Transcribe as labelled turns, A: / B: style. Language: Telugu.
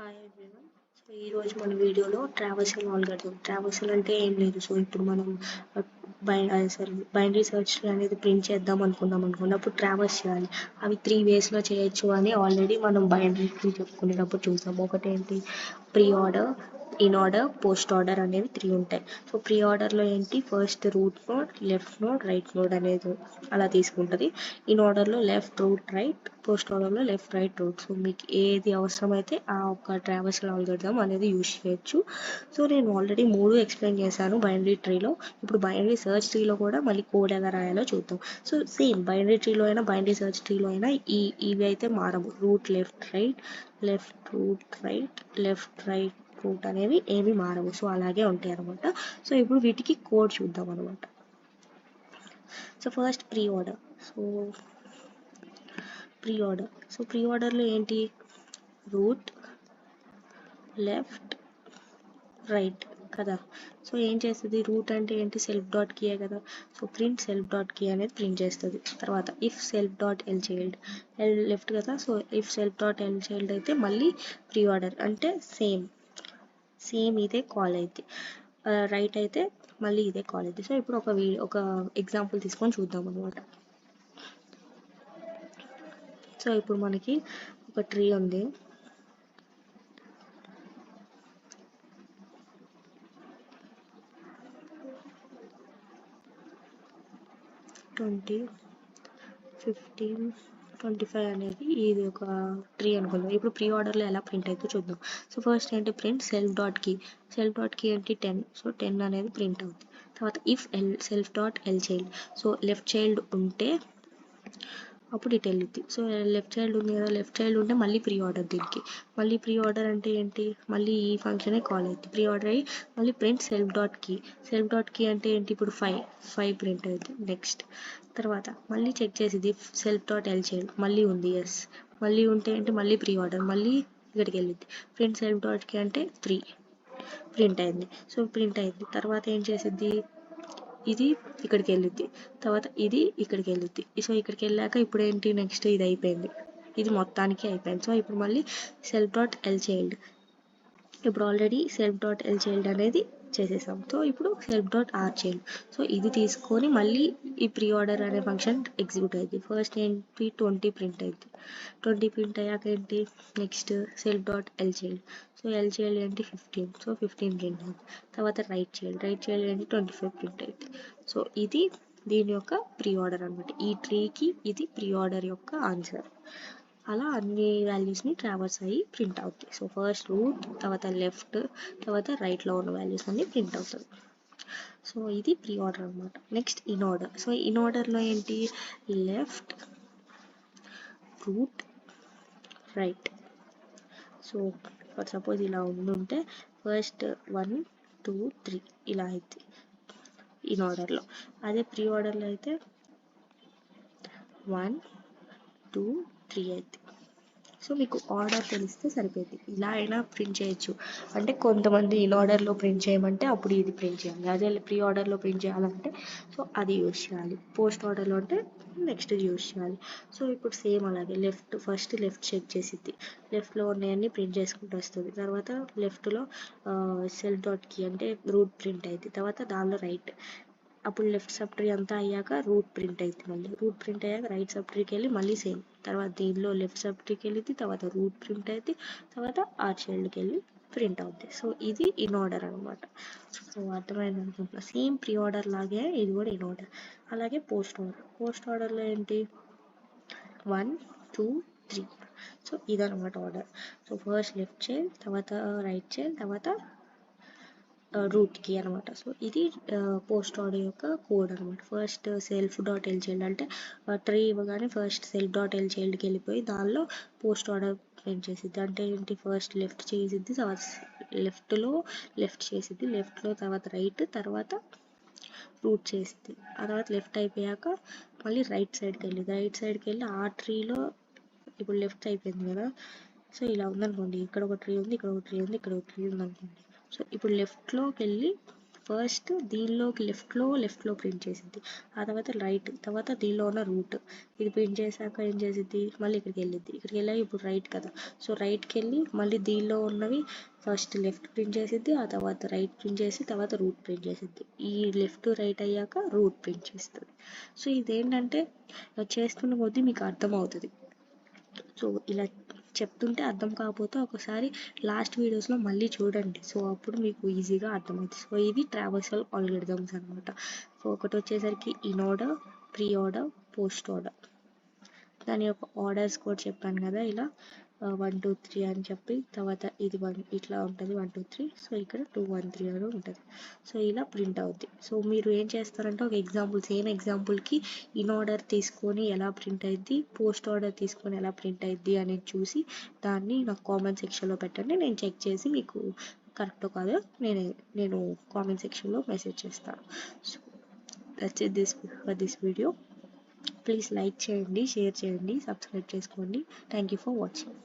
A: Hi everyone. సో ఈరోజు మన వీడియోలో ట్రావర్సల్ ఆల్గరిథం. ట్రావర్సల్ అంటే ఏం లేదు. సో ఇప్పుడు మనం బైనరీ సెర్చ్ అనేది ప్రింట్ చేద్దాం అనుకున్నాం అప్పుడు ట్రావర్స్ చేయాలి. అవి 3 వేస్లో చేయొచ్చు అని ఆల్రెడీ మనం బైనరీ ట్రీ చెప్పుకునేటప్పుడు చూసాం. ఒకటేంటి pre order, in order, post order అనేవి 3 ఉంటాయి. సో ప్రీ ఆర్డర్లో ఏంటి first root node, left node, right node అనేది అలా తీసుకుంటుంది. ఇన్ ఆర్డర్లో లెఫ్ట్, రూట్, రైట్, పోస్ట్ ఆర్డర్లో లెఫ్ట్, రైట్, రూట్. సో మీకు ఏది అవసరమైతే ఆ ఒక ట్రావర్సల్ ఆల్గరిథం అనేది యూజ్ చేయొచ్చు. సో నేను ఆల్రెడీ 3 ఎక్స్ప్లెయిన్ చేశాను బైనరీ ట్రీలో. ఇప్పుడు బైనరీ సెర్చ్ ట్రీలో కూడా మళ్ళీ కోడ్ ఎలా రాయాలో చూద్దాం. సో సేమ్ బైనరీ ట్రీలో అయినా బైనరీ సెర్చ్ ట్రీలో అయినా ఇవి అయితే మారవు. Root left right, left root right, left right root అనేవి ఏమి మారవు. సో అలాగే ఉంటాయి అనమాట. సో ఇప్పుడు వీటికి కోడ్ చూద్దాం అనమాట. So first pre order. So pre ఆర్డర్లో ఏంటి రూట్ లెఫ్ట్ రైట్ కదా. సో ఏం చేస్తుంది రూట్ అంటే ఏంటి సెల్ఫ్ డాట్ కీయే కదా. So print self dot key అనేది ప్రింట్ చేస్తుంది. తర్వాత if self dot L child, L left కదా. So if self dot L child అయితే మళ్ళీ ప్రీ ఆర్డర్ అంటే సేమ్ ఇదే కాల్ అయితే, రైట్ అయితే మళ్ళీ ఇదే కాల్ అయితే. సో ఇప్పుడు ఒక ఎగ్జాంపుల్ తీసుకొని చూద్దాం అనమాట. సో ఇప్పుడు మనకి ఒక ట్రీ ఉంది. ట్వంటీ 15 25 అనేది ఇది ఒక ట్రీ అనుకుందాం. ఇప్పుడు ప్రీ ఆర్డర్లో ఎలా ప్రింట్ అయితే చూద్దాం. సో ఫస్ట్ ఏంటి ప్రింట్ సెల్ఫ్ డాట్ కీ ఏంటి 10. సో 10 అనేది ప్రింట్ అవుతుంది. తర్వాత if self dot L child, so left child ఉంటే అప్పుడు ఇటు వెళ్ళిద్ది. సో లెఫ్ట్ చైల్డ్ ఉంది కదా, లెఫ్ట్ చైల్డ్ ఉంటే మళ్ళీ ప్రీ ఆర్డర్ దీనికి. మళ్ళీ ప్రీ ఆర్డర్ అంటే ఏంటి మళ్ళీ ఈ ఫంక్షనే కాల్ అవుతుంది. ప్రీ ఆర్డర్ అయ్యి మళ్ళీ ప్రింట్ సెల్ఫ్ డాట్ కీ అంటే ఏంటి ఇప్పుడు 5 ప్రింట్ అవుతుంది. నెక్స్ట్ తర్వాత మళ్ళీ చెక్ చేసేది సెల్ఫ్ డాట్ ఎల్ చైల్డ్ మళ్ళీ ఉంది, ఎస్ మళ్ళీ ఉంటే ఏంటి మళ్ళీ ప్రీ ఆర్డర్ మళ్ళీ ఇక్కడికి వెళ్ళిద్ది. ప్రింట్ సెల్ఫ్ డాట్ కీ అంటే 3 ప్రింట్ అయింది. సో ప్రింట్ అయింది తర్వాత ఏం చేసిద్ది ఇది ఇక్కడికి వెళ్ళిద్ది. తర్వాత ఇది ఇక్కడికి వెళ్ళిద్ది. సో ఇక్కడికి వెళ్ళాక ఇప్పుడు ఏంటి నెక్స్ట్ ఇది అయిపోయింది, ఇది మొత్తానికి అయిపోయింది. సో ఇప్పుడు మళ్ళీ సెల్ఫ్ డాట్ ఎల్ చైల్డ్, ఇప్పుడు already self dot L child అనేది చేసేసాం. సో ఇప్పుడు self dot R child. So ఇది తీసుకొని మళ్ళీ ఈ ప్రీ ఆర్డర్ అనే ఫంక్షన్ ఎగ్జిక్యూట్ అయింది. ఫస్ట్ ఏంటి 20 ప్రింట్ అయింది. 20 ప్రింట్ అయ్యాక ఏంటి next self dot L child. So L child ఏంటి 15. సో 15 ప్రింట్ అయింది. తర్వాత రైట్ చైల్డ్ ఏంటి 25 ప్రింట్ అయింది. సో ఇది దీని యొక్క ప్రీ ఆర్డర్ అనమాట. ఈ ట్రీకి ఇది ప్రీ ఆర్డర్ యొక్క ఆన్సర్. అలా అన్ని వాల్యూస్ని ట్రావర్స్ అయ్యి ప్రింట్ అవుతాయి. సో ఫస్ట్ రూట్, తర్వాత లెఫ్ట్, తర్వాత రైట్లో ఉన్న వాల్యూస్ అన్ని ప్రింట్ అవుతుంది. సో ఇది ప్రీ ఆర్డర్ అనమాట. Next in order. So in ఆర్డర్లో ఏంటి left, root, right. So for suppose ఇలా ఉండుంటే ఫస్ట్ 1 2 3 ఇలా అవుతుంది ఇన్ ఆర్డర్లో. అదే ప్రీ ఆర్డర్లో అయితే 1 2 3 అవుతుంది. సో మీకు ఆర్డర్ తెలిస్తే సరిపోయింది. ఇలా అయినా ప్రింట్ చేయొచ్చు. అంటే కొంతమంది ఇన్ ఆర్డర్లో ప్రింట్ చేయమంటే అప్పుడు ఇది ప్రింట్ చేయాలి. అదే ప్రీ ఆర్డర్లో ప్రింట్ చేయాలంటే సో అది యూజ్ చేయాలి. పోస్ట్ ఆర్డర్లో అంటే నెక్స్ట్ యూజ్ చేయాలి. సో ఇప్పుడు సేమ్ అలాగే ఫస్ట్ లెఫ్ట్ చెక్ చేసిద్ది. లెఫ్ట్లో ఉన్నాయన్నీ ప్రింట్ చేసుకుంటూ వస్తుంది. తర్వాత లెఫ్ట్లో సెల్ఫ్ డాట్ కీ అంటే రూట్ ప్రింట్ అయింది. తర్వాత దానిలో రైట్, అప్పుడు లెఫ్ట్ సబ్ ట్రీ అంతా అయ్యాక రూట్ ప్రింట్ అవుతుంది. మళ్ళీ రూట్ ప్రింట్ అయ్యాక రైట్ సబ్ ట్రీకి వెళ్ళి మళ్ళీ సేమ్. తర్వాత దీనిలో లెఫ్ట్ సబ్ ట్రీకి వెళ్ళింది, తర్వాత రూట్ ప్రింట్ అవుతుంది, తర్వాత ఆర్ చైల్డ్కి వెళ్ళి ప్రింట్ అవుతుంది. సో ఇది ఇన్ ఆర్డర్ అనమాట. సో అర్థమైంది అనుకుంటున్నా. సేమ్ ప్రీ ఆర్డర్ లాగే ఇది కూడా ఇన్ ఆర్డర్. అలాగే పోస్ట్ ఆర్డర్లో ఏంటి 1 2 3. సో ఇదనమాట order. So first left child, తర్వాత రైట్ చైల్డ్, తర్వాత రూట్కి అనమాట. సో ఇది పోస్ట్ ఆర్డర్ యొక్క కోడ్ అనమాట. First self dot L child అంటే ట్రీ ఇవ్వగానే ఫస్ట్ సెల్ఫ్ డాట్ ఎల్ చైల్డ్కి వెళ్ళిపోయి దానిలో పోస్ట్ ఆర్డర్ ప్రింట్ చేసిద్ది. అంటే ఏంటి ఫస్ట్ లెఫ్ట్ చేసిద్ది, తర్వాత లెఫ్ట్లో లెఫ్ట్ చేసిద్ది, లెఫ్ట్లో తర్వాత రైట్, తర్వాత రూట్ చేసిద్ది. ఆ తర్వాత లెఫ్ట్ అయిపోయాక మళ్ళీ రైట్ సైడ్కి వెళ్ళి ఆ ట్రీలో ఇప్పుడు లెఫ్ట్ అయిపోయింది కదా. సో ఇలా ఉందనుకోండి, ఇక్కడ ఒక ట్రీ ఉంది, ఇక్కడ ఒక ట్రీ ఉంది, ఇక్కడ ఒక ట్రీ ఉంది అనుకోండి. సో ఇప్పుడు లెఫ్ట్లోకి వెళ్ళి ఫస్ట్ దీనిలోకి లెఫ్ట్లో ప్రింట్ చేసిద్ది, ఆ తర్వాత రైట్, తర్వాత దీనిలో ఉన్న రూట్. ఇది ప్రింట్ చేశాక ఏం చేసిద్ది, మళ్ళీ ఇక్కడికి వెళ్ళిద్ది, ఇక్కడికి వెళ్ళాక ఇప్పుడు రైట్ కదా, సో రైట్కి వెళ్ళి మళ్ళీ దీనిలో ఉన్నవి ఫస్ట్ లెఫ్ట్ ప్రింట్ చేసిద్ది, ఆ తర్వాత రైట్ ప్రింట్ చేసి తర్వాత రూట్ ప్రింట్ చేసిద్ది. ఈ లెఫ్ట్ రైట్ అయ్యాక రూట్ ప్రింట్ చేస్తుంది. సో ఇదేంటంటే చేస్తున్న కొద్దీ మీకు అర్థమవుతుంది. సో ఇలా చెప్తుంటే అర్థం కాకపోతే ఒకసారి లాస్ట్ వీడియోస్లో మళ్ళీ చూడండి, సో అప్పుడు మీకు ఈజీగా అర్థమవుతుంది. సో ఇవి ట్రావర్సల్ ఆల్గోరిథమ్స్ అనమాట. సో ఒకటి వచ్చేసరికి in order, pre order, post order. దాని యొక్క ఆర్డర్స్ కూడా చెప్పాను కదా, ఇలా 1 2 3 అని చెప్పి, తర్వాత ఇది 1 ఇట్లా ఉంటుంది 1 2 3, సో ఇక్కడ 2 1 3 అని ఉంటుంది. సో ఇలా ప్రింట్ అవుద్ది. సో మీరు ఏం చేస్తారంటే ఒక ఎగ్జాంపుల్, సేమ్ ఎగ్జాంపుల్కి ఇన్ ఆర్డర్ తీసుకొని ఎలా ప్రింట్ అయ్యిద్ది, పోస్ట్ ఆర్డర్ తీసుకొని ఎలా ప్రింట్ అయ్యిద్ది అనేది చూసి దాన్ని నాకు కామెంట్ సెక్షన్లో పెట్టండి, నేను చెక్ చేసి మీకు కరెక్టో కాదో నేను కామెంట్ సెక్షన్లో మెసేజ్ చేస్తాను. So that's it for this video. Please like చేయండి, షేర్ చేయండి, సబ్స్క్రైబ్ చేసుకోండి. Thank you for watching.